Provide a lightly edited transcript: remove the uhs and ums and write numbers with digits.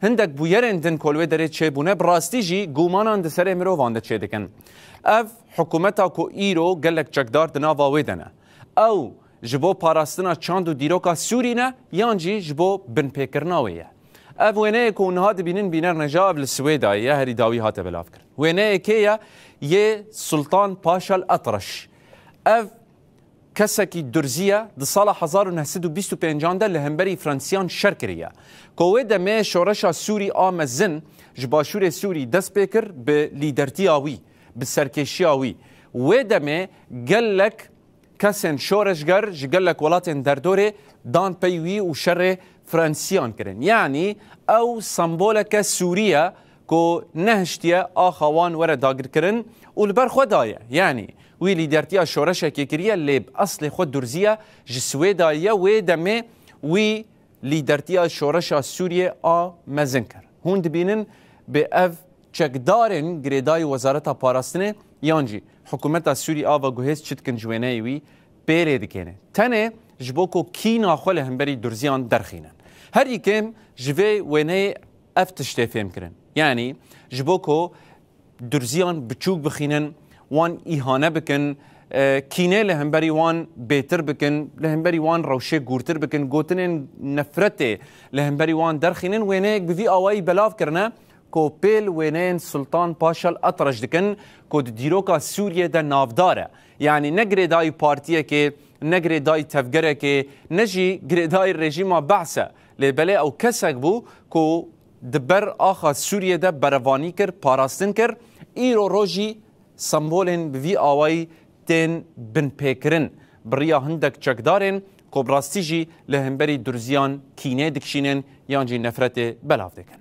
هندك بویرن دن کلوه داره چه بونه براستی جی گومانان ده سره مروان ده چه دکن اف حکومتا کو ایرو گلک چکدار دنا واویدنه او جبو پاراستنا چاند و دیروکا سوری نه یان جی جبو بن پیکرناویه اف وینه کو نها دبینن بینر نجا اف لسویدایه هری داوی هاته بلاف کرد وینه که یه سلطان پاشا الاطرش اف کسکی درزیه د سال 1925 ده لهمبری فرانسیان شرکریه کوه دمه شورش سوری آمزن جباشور سوری دست بکر به لیدرتی آوی به سرکشی آوی و دمه گلک کسن شورشگر جگلک ولاتن در دوره دان پیوی و شر فرانسیان کرن یعنی او سمبولک سوریه کو نهشتیه آخوان وره داگر کرن و لبر خدایه یعنی وی لیدرتیا شورش کریه لیب اصل خود درزیه جسویدایه و دمه وی لیدرتیا شورش سوریه مزن کر هون دبینن به اف چکدارن گریدای وزارت پاراستنه یانجی حکومت سوری و گوهست چتکن جوینه وی پیره دکنه تنه جبوکو کی ناخوله همبری درزیان درخینن هر یکم جوی وینه اف تشتفهم کرن یعنی جبوکو درزیان بچوک بخینن وان ایهانه بکن کینه لهمبری وان بهتر بکن لهمبری وان روشه گورتر بکن گوتنن نفرت لهمبری وان درخینن وینه بوی آوایی بلاف کرنه کو پیل وینین سلطان پاشا الاطرش دکن کو دیروکا سوریه ده نافداره یعنی نگره دای پارتیه که نگره دای تفگره که نجی گره دای رژیم بعثه لبله او کسک بو کو دبر آخا سوریه ده بروانی کر پاراستن کر ایرو روژی سمبولن بوی آوائی تین بن پیکرن بریا هندک چکدارن کو براستی جی لهمبری درزیان کینه دکشینن یانجی نفرت بلاف دکن